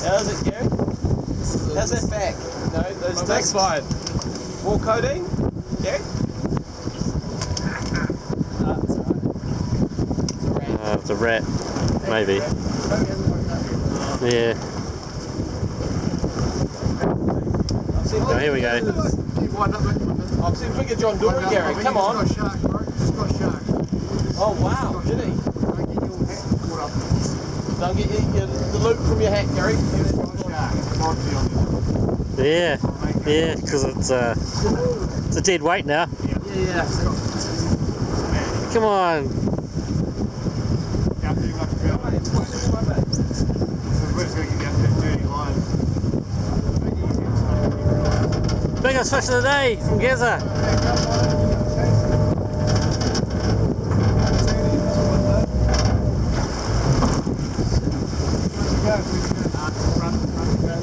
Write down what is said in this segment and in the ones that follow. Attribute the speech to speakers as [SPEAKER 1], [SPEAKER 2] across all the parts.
[SPEAKER 1] How's it, Gary? How's that back? No, those
[SPEAKER 2] back's fine.
[SPEAKER 1] More codeine? Gary?
[SPEAKER 3] It's a rat. Maybe. Yeah. Oh, here we go.
[SPEAKER 1] I've seen bigger John Dory, Gary. Come on.
[SPEAKER 4] He's got shark, bro. He's got shark.
[SPEAKER 1] Oh, wow. Did he? Don't get the loop from your hat, Gary.
[SPEAKER 3] Yeah. Yeah, because it's a dead weight now.
[SPEAKER 1] Yeah.
[SPEAKER 3] Come on. Biggest fish of the day from Gazza.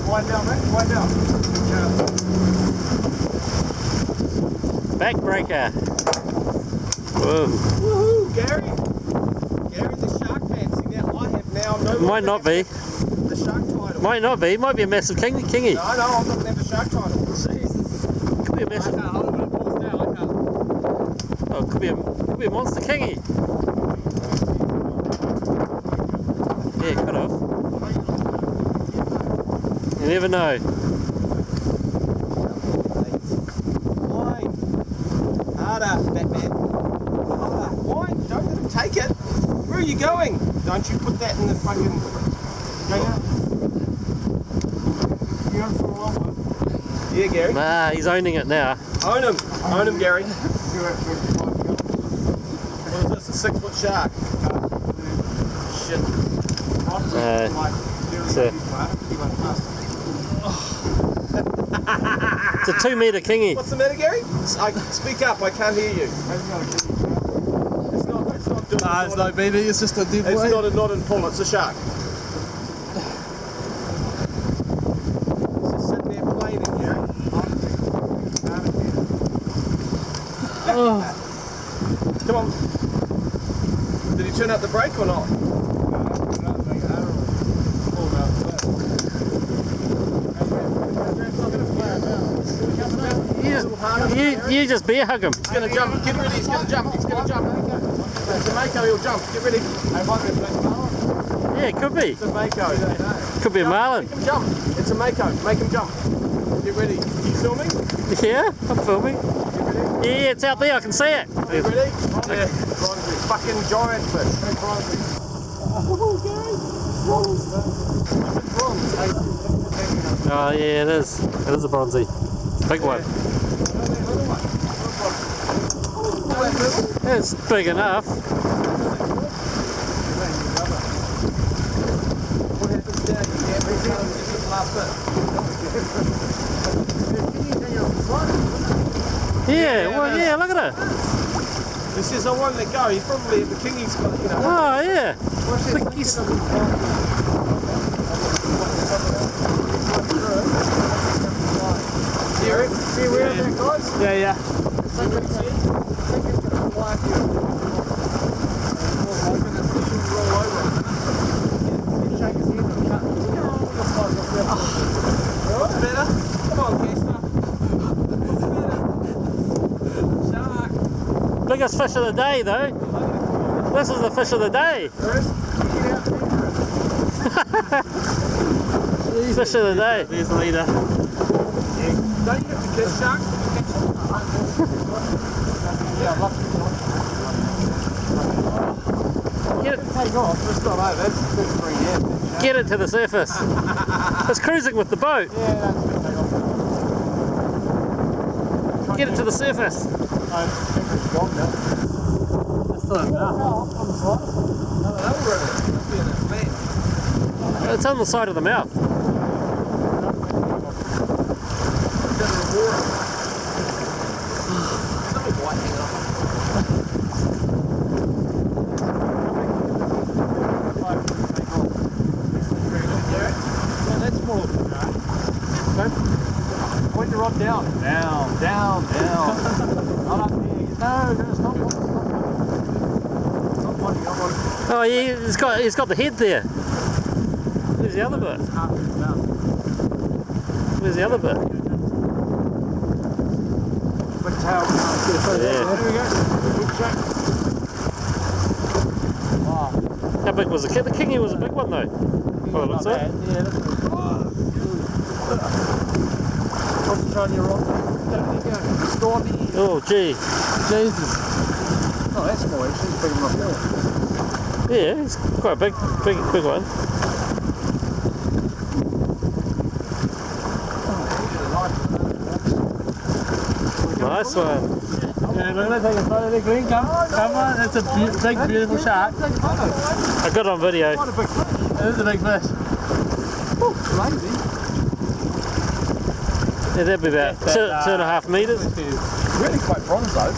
[SPEAKER 4] Wind down, mate. Wind down.
[SPEAKER 3] Backbreaker. Whoa.
[SPEAKER 1] Woohoo, Gary. Gary's a shark fancy now. I have now no
[SPEAKER 3] Might not be.
[SPEAKER 1] the shark title.
[SPEAKER 3] Might not be. Might be a massive kingy.
[SPEAKER 1] No, I'm not going to have a shark title.
[SPEAKER 3] Could be a massive.
[SPEAKER 2] I can't hold it when it falls down. I can't.
[SPEAKER 3] Oh, could be a monster kingy. Yeah, could have. You never know.
[SPEAKER 1] Wine. Harder, Batman. Harder. Wine. Don't let him take it. Where are you going? Don't you put that in the fucking... Go now. You on for a long one? Yeah, Gary.
[SPEAKER 3] Nah, he's owning it now.
[SPEAKER 1] Own him. Own him, Gary. What is this? A 6-foot shark? Shit.
[SPEAKER 3] It's a 2-metre kingy.
[SPEAKER 1] What's the matter, Gary? Speak up, I can't hear you. It's not doing
[SPEAKER 2] Nah, it's no baby, it's just a dead weight.
[SPEAKER 1] It's not a knot and pull, it's a shark. It's just sitting there playing, Gary. Come on. Did he turn up the brake or not?
[SPEAKER 3] You just bear hug him.
[SPEAKER 1] He's going to jump. Get ready, he's going to jump. He's going to jump. It's a mako, he'll jump. Get ready.
[SPEAKER 3] Yeah, it could be.
[SPEAKER 1] It's a mako.
[SPEAKER 3] Could be a marlin.
[SPEAKER 1] Make him jump. It's a mako. Make him jump. Get ready. Are you filming?
[SPEAKER 3] Yeah, I'm filming.
[SPEAKER 1] Get ready.
[SPEAKER 3] Yeah, it's out there. I can see it.
[SPEAKER 1] Are you ready? Yeah. Fucking giant fish. Oh, Gary.
[SPEAKER 3] Oh yeah, it is. It is a bronzy. Big one. It's big enough.
[SPEAKER 1] What happens down here? This is the last bit.
[SPEAKER 3] Yeah, well, yeah, look at it.
[SPEAKER 1] He says, I won't let go. He probably the kingy's got, you know.
[SPEAKER 3] Oh yeah.
[SPEAKER 1] Gary, see where that guys?
[SPEAKER 2] Yeah.
[SPEAKER 1] What's better? Come on, Kester. What's better? Shark.
[SPEAKER 3] Biggest fish of the day, though. This is the fish of the day. Fish of the day.
[SPEAKER 2] There's the leader.
[SPEAKER 1] Don't you have to catch sharks?
[SPEAKER 3] Get it,
[SPEAKER 1] Take off. It's not over. That's 3 years.
[SPEAKER 3] get it to the surface. It's cruising with the boat.
[SPEAKER 1] Yeah, that's good. Take off.
[SPEAKER 3] Get it to the surface.
[SPEAKER 1] It's gone now.
[SPEAKER 2] That's still in there.
[SPEAKER 3] It's on the side of the mouth.
[SPEAKER 1] Point your rod down. Down. Not up there. No, stop.
[SPEAKER 3] Oh yeah, he's got the head there. the other bit?
[SPEAKER 4] Half in his mouth.
[SPEAKER 3] Where's the other bit?
[SPEAKER 4] Big tail.
[SPEAKER 3] Yeah.
[SPEAKER 4] There we go. Good shot. Wow.
[SPEAKER 3] How big was the king? The kingy was a big one though. Oh, it looks like.
[SPEAKER 4] Yeah, that's good. Concentrate on your rock. There you go. Stormy.
[SPEAKER 3] Oh, gee.
[SPEAKER 4] Jesus. Oh, that's small. She's big enough there.
[SPEAKER 3] Yeah, it's quite a big one. Nice one.
[SPEAKER 2] Yeah, we're going to take a photo there, Glenn. Come on. That's a big, beautiful shark.
[SPEAKER 3] I got it on video.
[SPEAKER 4] Quite a big fish.
[SPEAKER 2] It is a big fish.
[SPEAKER 4] Oh, crazy.
[SPEAKER 3] Yeah, that'd be about 2.5 metres.
[SPEAKER 4] Really quite bronze though.